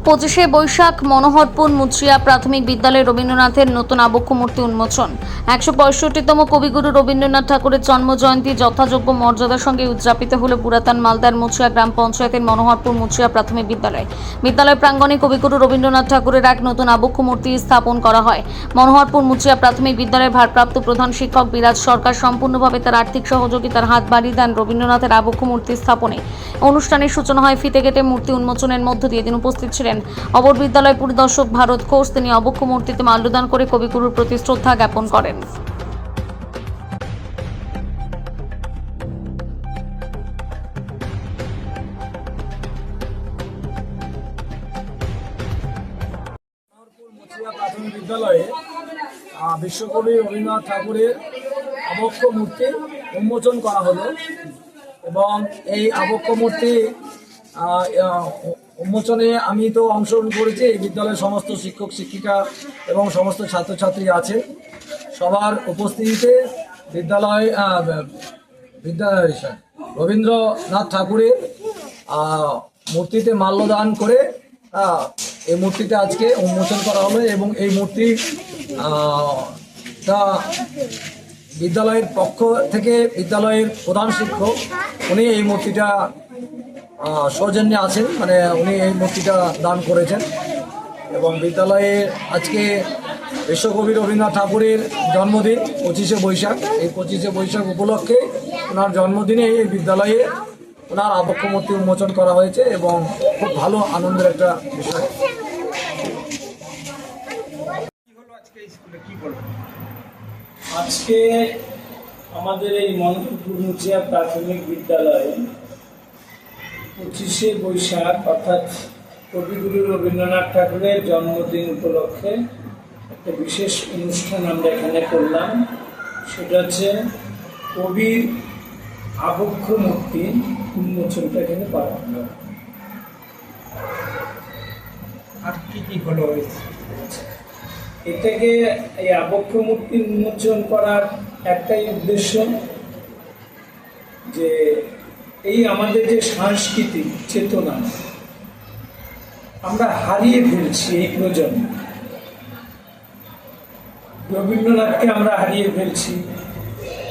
25শে বৈশাখ মনোহরপুর মুচরিয়া প্রাথমিক বিদ্যালয়ে রবীন্দ্রনাথের নতুন আবক্ষ মূর্তি উন্মোচন। 165তম কবিগুরু রবীন্দ্রনাথ ঠাকুরের জন্মজয়ন্তী যথাযোগ্য মর্যাদার সঙ্গে উদযাপিত হল পুরাতন মালদার মুচরিয়া গ্রাম পঞ্চায়েতের মনোহরপুর মুচরিয়া প্রাথমিক বিদ্যালয়। বিদ্যালয় প্রাঙ্গণে কবিগুরু রবীন্দ্রনাথ ঠাকুরের এক নতুন আবক্ষ মূর্তি স্থাপন করা হয়। মনোহরপুর মুচরিয়া প্রাথমিক বিদ্যালয়ের ভারপ্রাপ্ত প্রধান শিক্ষক বিরাজ সরকার সম্পূর্ণভাবে তার আর্থিক সহযোগিতার হাত বাড়িয়ে দেন রবীন্দ্রনাথের আবক্ষ মূর্তি স্থাপনে। অনুষ্ঠানের সূচনা হয় ফিতে কেটে মূর্তি উন্মোচনের মধ্য দিয়ে। দিন উপস্থিত ছিলেন অবর বিদ্যালয় পরিদর্শক ভারত ঘোষ। তিনি আবক্ষ মূর্তিতে মাল্যদান করে কবিগুরুর প্রতি শ্রদ্ধা জ্ঞাপন করেন। প্রাথমিক বিদ্যালয়ে বিশ্বকবি রবীন্দ্রনাথ ঠাকুরের আবক্ষ মূর্তি উন্মোচন করা হলো এবং এই আবক্ষ মূর্তি উন্মোচনে আমি তো অংশগ্রহণ করেছি। এই বিদ্যালয়ের সমস্ত শিক্ষক শিক্ষিকা এবং সমস্ত ছাত্রছাত্রী আছে। সবার উপস্থিতিতে রবীন্দ্রনাথ ঠাকুরের মূর্তিতে মাল্যদান করে এই মূর্তিটা আজকে উন্মোচন করা হলো এবং এই মূর্তি বিদ্যালয়ের পক্ষ থেকে বিদ্যালয়ের প্রধান শিক্ষক উনি এই মূর্তিটা সৌজন্যে আছেন, মানে উনি এই মূর্তিটা দান করেছেন। এবং বিদ্যালয়ে আজকে বিশ্বকবি রবীন্দ্রনাথ ঠাকুরের জন্মদিন 25শে বৈশাখ। এই 25শে বৈশাখ উপলক্ষে ওনার জন্মদিনে এই বিদ্যালয়ে ওনার আবক্ষ মূর্তি উন্মোচন করা হয়েছে এবং খুব ভালো আনন্দের একটা বিষয়। আজকে আমাদের এই মনোহরপুর মুচরিয়া প্রাথমিক বিদ্যালয়ে 25শে বৈশাখ অর্থাৎ কবিগুরু রবীন্দ্রনাথ ঠাকুরের জন্মদিন উপলক্ষে একটা বিশেষ অনুষ্ঠান আমরা এখানে করলাম। সেটা হচ্ছে কবির আবক্ষ মূর্তি উন্মোচনটা এখানে করা হলো। আর কি হলো এটাকে এই আবক্ষ মূর্তি উন্মোচন করার একটাই উদ্দেশ্য, যে এই আমাদের যে সাংস্কৃতিক চেতনা আমরা হারিয়ে ফেলছি। এই প্রজন্ম রবীন্দ্রনাথকে আমরা হারিয়ে ফেলছি,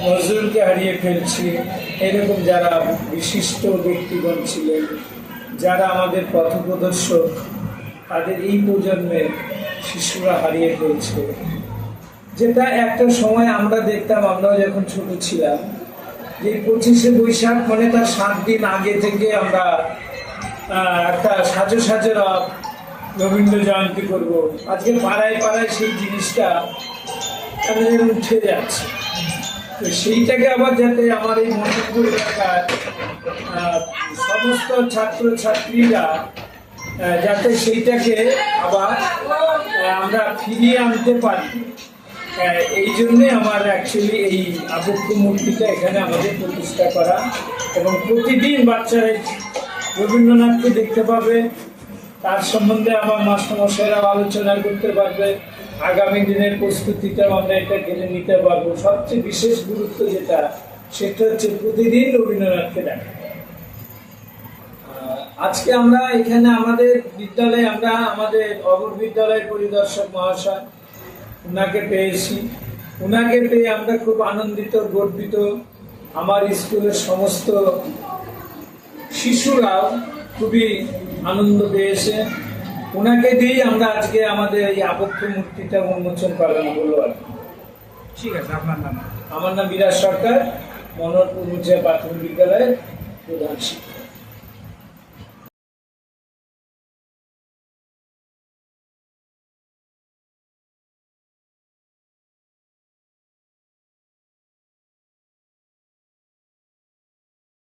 নজরুলকে হারিয়ে ফেলছি। এরকম যারা বিশিষ্ট ব্যক্তিগণ ছিলেন, যারা আমাদের পথপ্রদর্শক, তাদের এই প্রজন্মের শিশুরা হারিয়ে ফেলছে। যেটা একটা সময় আমরা দেখতাম, আমরাও যখন ছোট ছিলাম, যে 25শে বৈশাখ মানে তার 7 দিন আগে থেকে আমরা একটা সাজো রবীন্দ্র জয়ন্তী করব। আজকে পাড়ায় পাড়ায় সেই জিনিসটা উঠে যাচ্ছে। তো সেইটাকে আবার যাতে আমার এই মনোহরপুর এলাকার সমস্ত ছাত্রছাত্রীরা যাতে সেইটাকে আবার আমরা ফিরিয়ে আনতে পারি, এই জন্যে আমার অ্যাকচুয়ালি এই আবক্ষ মূর্তিটা এখানে আমাদের প্রতিষ্ঠা করা। এবং প্রতিদিন বাচ্চারা রবীন্দ্রনাথকে দেখতে পাবে, তার সম্বন্ধে আমার মাস্টারমশাইরাও আলোচনা করতে পারবে, আগামী দিনের প্রস্তুতিটাও আমরা এটা জেনে নিতে পারবো। সবচেয়ে বিশেষ গুরুত্ব যেটা, সেটা হচ্ছে প্রতিদিন রবীন্দ্রনাথকে দেখা। আজকে আমরা এখানে আমাদের বিদ্যালয়ে আমাদের অবর বিদ্যালয় পরিদর্শক মহাশয় ওনাকে পেয়েছি। ওনাকে পেয়ে আমরা খুব আনন্দিত, গর্বিত। আমার স্কুলের সমস্ত শিশুরাও খুবই আনন্দ পেয়েছে। ওনাকে দিয়েই আমরা আজকে আমাদের এই আবক্ষ মূর্তিটা উন্মোচন করানো হলো আর কি। ঠিক আছে, আপনার নাম? আমার নাম বিরাজ সরকার, মনোহরপুর মুচরিয়া প্রাথমিক বিদ্যালয়ের প্রধান শিক্ষক।